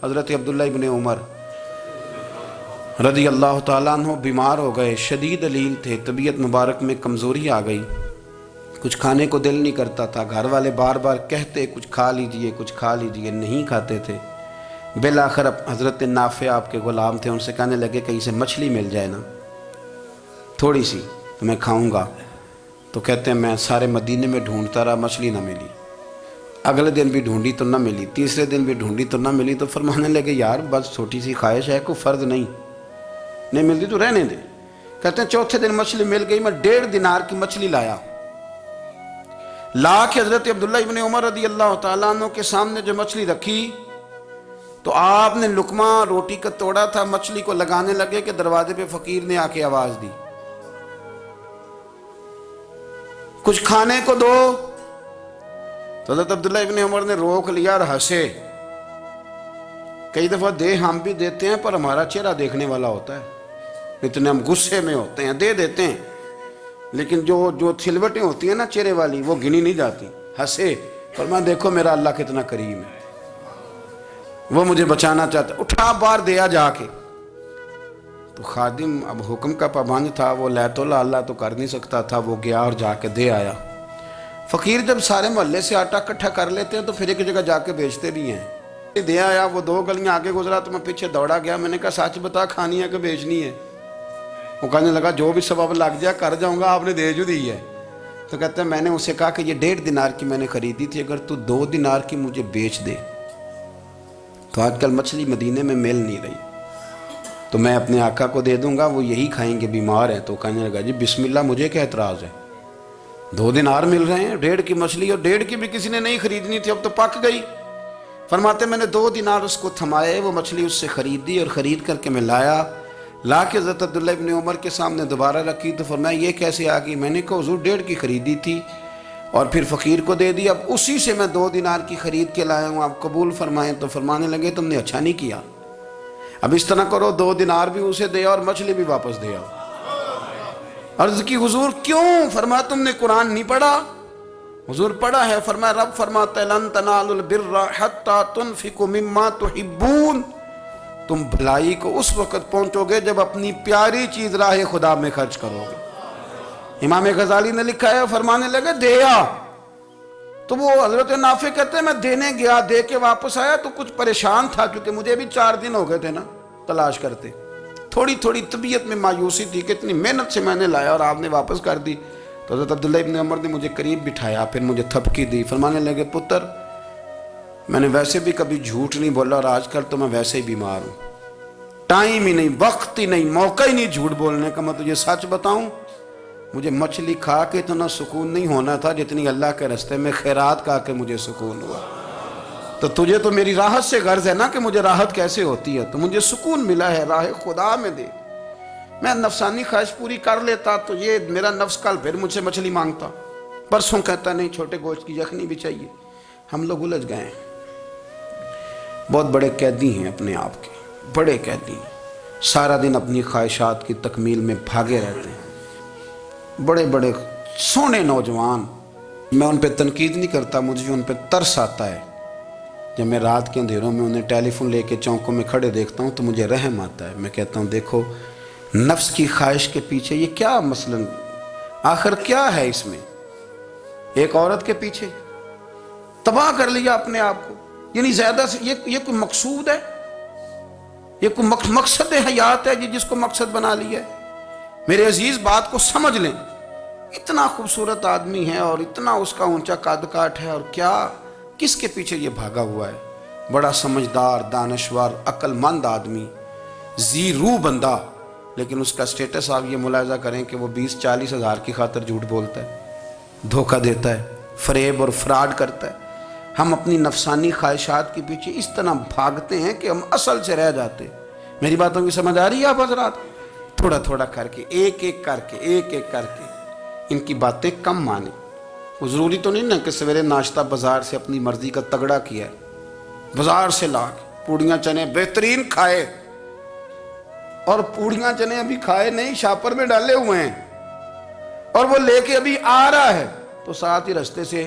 حضرت عبداللہ ابن عمر رضی اللہ تعالیٰ عنہ بیمار ہو گئے، شدید علیل تھے، طبیعت مبارک میں کمزوری آ گئی، کچھ کھانے کو دل نہیں کرتا تھا، گھر والے بار بار کہتے کچھ کھا لیجئے کچھ کھا لیجئے، نہیں کھاتے تھے۔ بالآخر حضرت نافع آپ کے غلام تھے، ان سے کہنے لگے کہیں سے مچھلی مل جائے نا تھوڑی سی تو میں کھاؤں گا۔ تو کہتے ہیں میں سارے مدینے میں ڈھونڈتا رہا، مچھلی نہ ملی، اگلے دن بھی ڈھونڈی تو نہ ملی، تیسرے دن بھی ڈھونڈی تو نہ ملی، تو فرمانے لگے یار بس چھوٹی سی خواہش ہے، کوئی فرض نہیں ملتی تو رہنے دے۔ کہتے ہیں چوتھے دن مچھلی مل گئی، میں 1.5 دینار کی مچھلی لایا، لا کے حضرت عبداللہ ابن عمر رضی اللہ تعالیٰ عنہ کے سامنے جو مچھلی رکھی تو آپ نے لقمہ روٹی کا توڑا تھا، مچھلی کو لگانے لگے کہ دروازے پہ فقیر نے آ کے آواز دی کچھ کھانے کو دو۔ تو حضرت عبداللہ ابن عمر نے روک لیا اور ہنسے۔ کئی دفعہ دے ہم بھی دیتے ہیں پر ہمارا چہرہ دیکھنے والا ہوتا ہے، اتنے ہم غصے میں ہوتے ہیں دے دیتے ہیں، لیکن جو چھلوٹیں ہوتی ہیں نا چہرے والی وہ گنی نہیں جاتی۔ ہنسے، فرمایا دیکھو میرا اللہ کتنا کریم ہے، وہ مجھے بچانا چاہتا، اٹھا بار دیا جا کے۔ تو خادم اب حکم کا پابند تھا، وہ لیت اللہ تو کر نہیں سکتا تھا، وہ گیا اور جا کے دے آیا۔ فقیر جب سارے محلے سے آٹا اکٹھا کر لیتے ہیں تو پھر ایک جگہ جا کے بیچتے بھی ہیں۔ دے آیا، وہ 2 گلیاں آگے گزرا تو میں پیچھے دوڑا گیا، میں نے کہا سچ بتا کھانی ہے کہ بیچنی ہے؟ وہ کہنے لگا جو بھی سبب لگ جائے کر جاؤں گا، آپ نے دے جو دی ہے۔ تو کہتا ہے میں نے اسے کہا کہ یہ 1.5 دینار کی میں نے خریدی تھی، اگر تو 2 دینار کی مجھے بیچ دے تو آج کل مچھلی مدینے میں مل نہیں رہی تو میں اپنے آقا کو دے دوں گا، وہ یہی کھائیں گے، بیمار ہیں۔ تو کہنے لگا جی بسم اللہ، مجھے کیا اعتراض ہے، 2 دینار مل رہے ہیں، 1.5 کی مچھلی، اور 1.5 کی بھی کسی نے نہیں خریدنی تھی، اب تو پک گئی۔ فرماتے میں نے 2 دینار اس کو تھمائے، وہ مچھلی اس سے خریدی اور خرید کر کے میں لا کے حضرت عبداللہ ابن عمر کے سامنے دوبارہ رکھی۔ تو فرمایا یہ کیسے آ گئی؟ میں نے کہا حضور 1.5 کی خریدی تھی اور پھر فقیر کو دے دی، اب اسی سے میں 2 دینار کی خرید کے لایا ہوں، آپ قبول فرمائیں۔ تو فرمانے لگے تم نے اچھا نہیں کیا، اب اس طرح کرو 2 دینار بھی اسے دے اور مچھلی بھی واپس دے آؤ۔ عرض کی حضور کیوں؟ فرمایا تم نے قرآن نہیں پڑھا؟ حضور پڑھا ہے۔ فرمایا رب فرماتا ہے لن تنالوا البر حتی تنفقوا مما تحبون، تم بھلائی کو اس وقت پہنچو گے جب اپنی پیاری چیز راہ خدا میں خرچ کرو گے۔ امام غزالی نے لکھا ہے، فرمانے لگے دیا تو وہ حضرت نافع کہتے ہیں میں دینے گیا، دے کے واپس آیا تو کچھ پریشان تھا کیونکہ مجھے بھی 4 دن ہو گئے تھے نا تلاش کرتے، تھوڑی طبیعت میں مایوسی تھی کہ اتنی محنت سے میں نے لایا اور آپ نے واپس کر دی۔ تو حضرت عبداللہ ابن عمر نے مجھے قریب بٹھایا، پھر مجھے تھپکی دی، فرمانے لگے پتر میں نے ویسے بھی کبھی جھوٹ نہیں بولا اور آج کل تو میں ویسے ہی بیمار ہوں، ٹائم ہی نہیں، وقت ہی نہیں، موقع ہی نہیں جھوٹ بولنے کا، میں تجھے سچ بتاؤں مجھے مچھلی کھا کے اتنا سکون نہیں ہونا تھا جتنی اللہ کے راستے میں خیرات کھا کے مجھے سکون ہوا۔ تو تجھے تو میری راحت سے غرض ہے نا کہ مجھے راحت کیسے ہوتی ہے، تو مجھے سکون ملا ہے راہ خدا میں دے، میں نفسانی خواہش پوری کر لیتا تو یہ میرا نفس کل پھر مجھ سے مچھلی مانگتا، پرسوں کہتا نہیں چھوٹے گوشت کی یخنی بھی چاہیے۔ ہم لوگ الجھ گئے ہیں، بہت بڑے قیدی ہیں اپنے آپ کے، بڑے قیدی ہیں، سارا دن اپنی خواہشات کی تکمیل میں بھاگے رہتے ہیں، بڑے بڑے سونے نوجوان۔ میں ان پہ تنقید نہیں کرتا، مجھے ان پہ ترس آتا ہے، جب میں رات کے اندھیروں میں انہیں ٹیلی فون لے کے چوکوں میں کھڑے دیکھتا ہوں تو مجھے رحم آتا ہے۔ میں کہتا ہوں دیکھو نفس کی خواہش کے پیچھے یہ کیا مثلا آخر کیا ہے اس میں، ایک عورت کے پیچھے تباہ کر لیا اپنے آپ کو، یعنی زیادہ سے یہ کوئی مقصود ہے، یہ کوئی مقصد حیات ہے جس کو مقصد بنا لیا ہے؟ میرے عزیز بات کو سمجھ لیں، اتنا خوبصورت آدمی ہے اور اتنا اس کا اونچا قد کاٹ ہے، اور کیا کس کے پیچھے یہ بھاگا ہوا ہے؟ بڑا سمجھدار، دانشور، عقل مند آدمی، ذی روح بندہ، لیکن اس کا سٹیٹس آپ یہ ملاحظہ کریں کہ وہ 20-40 ہزار کی خاطر جھوٹ بولتا ہے، دھوکہ دیتا ہے، فریب اور فراڈ کرتا ہے۔ ہم اپنی نفسانی خواہشات کے پیچھے اس طرح بھاگتے ہیں کہ ہم اصل سے رہ جاتے۔ میری باتوں کی سمجھ آ رہی ہے آپ حضرات؟ تھوڑا تھوڑا کر کے، ایک ایک کر کے ان کی باتیں کم مانیں۔ وہ ضروری تو نہیں نا کہ سویرے ناشتہ بازار سے اپنی مرضی کا تگڑا کیا ہے، بازار سے لا کے پوڑیاں چنے بہترین کھائے، اور پوڑیاں چنے ابھی کھائے نہیں، شاپر میں ڈالے ہوئے ہیں، اور وہ لے کے ابھی آ رہا ہے تو ساتھ ہی رستے سے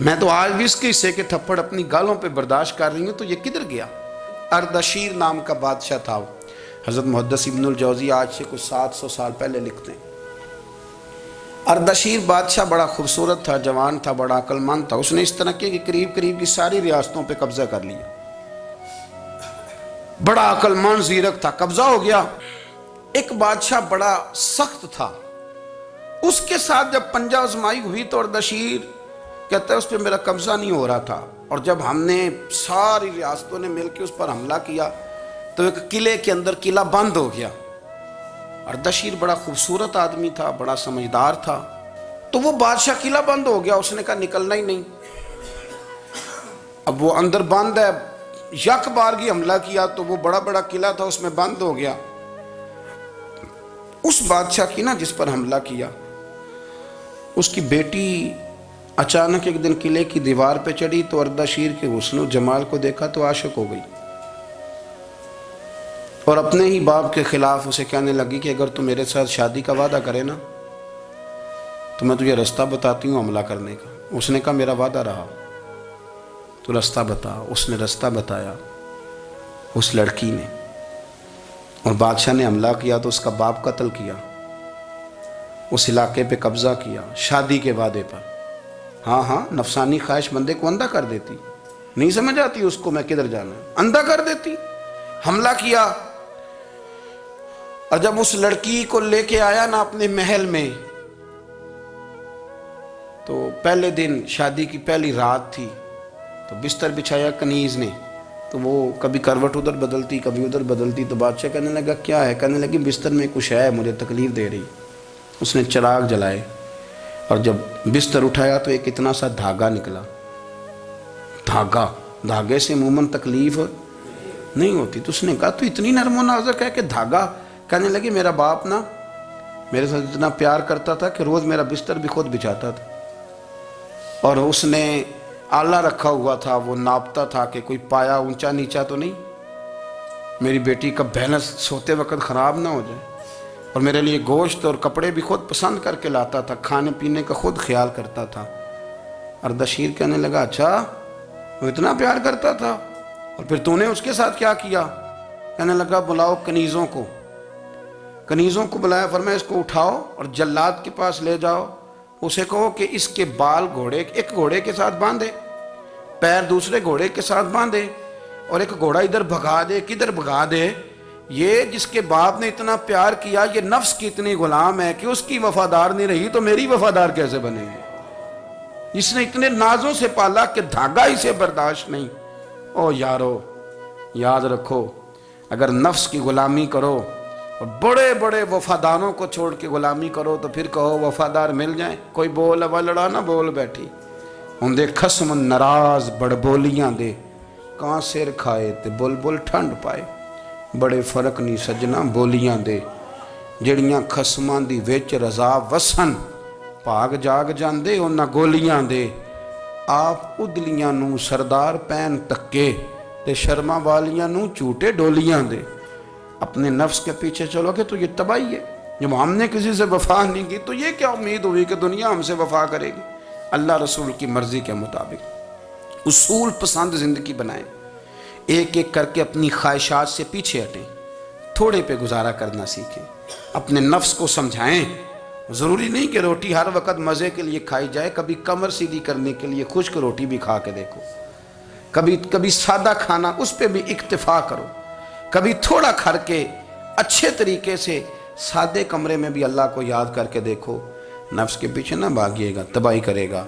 میں تو آج بھی اس کے حصے کے تھپڑ اپنی گالوں پہ برداشت کر رہی ہوں، تو یہ کدھر گیا؟ اردشیر نام کا بادشاہ تھا وہ۔ حضرت محدث ابن الجوزی آج سے کچھ 700 سال پہلے لکھتے ہیں، اردشیر بادشاہ بڑا خوبصورت تھا، جوان تھا، بڑا عقل مند تھا۔ اس نے اس طرح کیا کہ قریب کی ساری ریاستوں پہ قبضہ کر لیا۔ بڑا عقل مند زیرک تھا، قبضہ ہو گیا۔ ایک بادشاہ بڑا سخت تھا، اس کے ساتھ جب پنجہ آزمائی ہوئی تو اردشیر کہتا ہے اس پہ میرا قبضہ نہیں ہو رہا تھا، اور جب ہم نے ساری ریاستوں نے مل کے اس پر حملہ کیا تو ایک قلعے کے اندر قلعہ بند ہو گیا۔ اردشیر بڑا خوبصورت آدمی تھا، بڑا سمجھدار تھا، تو وہ بادشاہ قلعہ بند ہو گیا، اس نے کہا نکلنا ہی نہیں۔ اب وہ اندر بند ہے، یک بارگی حملہ کیا تو وہ بڑا قلعہ تھا، اس میں بند ہو گیا۔ اس بادشاہ کی نا جس پر حملہ کیا، اس کی بیٹی اچانک ایک دن قلعے کی دیوار پہ چڑھی تو اردشیر کے حسن و جمال کو دیکھا تو عاشق ہو گئی، اور اپنے ہی باپ کے خلاف اسے کہنے لگی کہ اگر تو میرے ساتھ شادی کا وعدہ کرے نا تو میں تجھے رستہ بتاتی ہوں حملہ کرنے کا۔ اس نے کہا میرا وعدہ رہا، تو رستہ بتا۔ اس نے رستہ بتایا اس لڑکی نے، اور بادشاہ نے حملہ کیا تو اس کا باپ قتل کیا، اس علاقے پہ قبضہ کیا شادی کے وعدے پر۔ ہاں نفسانی خواہش بندے کو اندھا کر دیتی، نہیں سمجھ آتی اس کو میں کدھر جانا، اندھا کر دیتی۔ حملہ کیا، اور جب اس لڑکی کو لے کے آیا نا اپنے محل میں، تو پہلے دن شادی کی پہلی رات تھی، تو بستر بچھایا کنیز نے، تو وہ کبھی کروٹ ادھر بدلتی کبھی ادھر بدلتی، تو بادشاہ کہنے لگا کیا ہے؟ کہنے لگی بستر میں کچھ ہے، مجھے تکلیف دے رہی۔ اس نے چراغ جلائے اور جب بستر اٹھایا تو ایک اتنا سا دھاگا نکلا۔ دھاگے سے عموماً تکلیف نہیں ہوتی، تو اس نے کہا تو اتنی نرم و نازک ہے کہ دھاگا؟ کہنے لگی میرا باپ نا میرے ساتھ اتنا پیار کرتا تھا کہ روز میرا بستر بھی خود بچھاتا تھا، اور اس نے آلہ رکھا ہوا تھا، وہ ناپتا تھا کہ کوئی پایا اونچا نیچا تو نہیں، میری بیٹی کا بیلنس سوتے وقت خراب نہ ہو جائے، اور میرے لیے گوشت اور کپڑے بھی خود پسند کر کے لاتا تھا، کھانے پینے کا خود خیال کرتا تھا۔ اردشیر کہنے لگا اچھا وہ اتنا پیار کرتا تھا، اور پھر تو نے اس کے ساتھ کیا کیا؟ کہنے لگا بلاؤ کنیزوں کو بلایا، فرمایا اس کو اٹھاؤ اور جلاد کے پاس لے جاؤ، اسے کہو کہ اس کے بال ایک گھوڑے کے ساتھ باندھے، پیر دوسرے گھوڑے کے ساتھ باندھے، اور ایک گھوڑا ادھر بھگا دے، کدھر بھگا دے، یہ جس کے باپ نے اتنا پیار کیا یہ نفس کی اتنی غلام ہے کہ اس کی وفادار نہیں رہی تو میری وفادار کیسے بنے گی؟ اس نے اتنے نازوں سے پالا کہ دھاگا اسے برداشت نہیں۔ او یارو یاد رکھو، اگر نفس کی غلامی کرو اور بڑے وفاداروں کو چھوڑ کے غلامی کرو تو پھر کہو وفادار مل جائیں، کوئی بول اب لڑا نہ بول بیٹھی ہوں دے خسم ناراض بڑ بولیاں دے، کہاں سر کھائے تے بلبل ٹھنڈ پائے، بڑے فرق نہیں سجنا بولیاں دے، جڑیاں خسماں دی وچ رضا وسن، بھاگ جاگ جاندے انہاں گولیاں دے، آپ ادلیاں نو سردار پین تکے تے شرما والیاں نو چوٹے ڈولیاں دے۔ اپنے نفس کے پیچھے چلو گے تو یہ تباہی ہے۔ جب ہم نے کسی سے وفا نہیں کی تو یہ کیا امید ہوئی کہ دنیا ہم سے وفا کرے گی؟ اللہ رسول کی مرضی کے مطابق اصول پسند زندگی بنائیں، ایک ایک کر کے اپنی خواہشات سے پیچھے ہٹیں، تھوڑے پہ گزارا کرنا سیکھیں، اپنے نفس کو سمجھائیں۔ ضروری نہیں کہ روٹی ہر وقت مزے کے لیے کھائی جائے، کبھی کمر سیدھی کرنے کے لیے خشک روٹی بھی کھا کے دیکھو، کبھی سادہ کھانا اس پہ بھی اکتفا کرو، کبھی تھوڑا کھر کے اچھے طریقے سے سادے کمرے میں بھی اللہ کو یاد کر کے دیکھو۔ نفس کے پیچھے نہ بھاگیے گا، تباہی کرے گا۔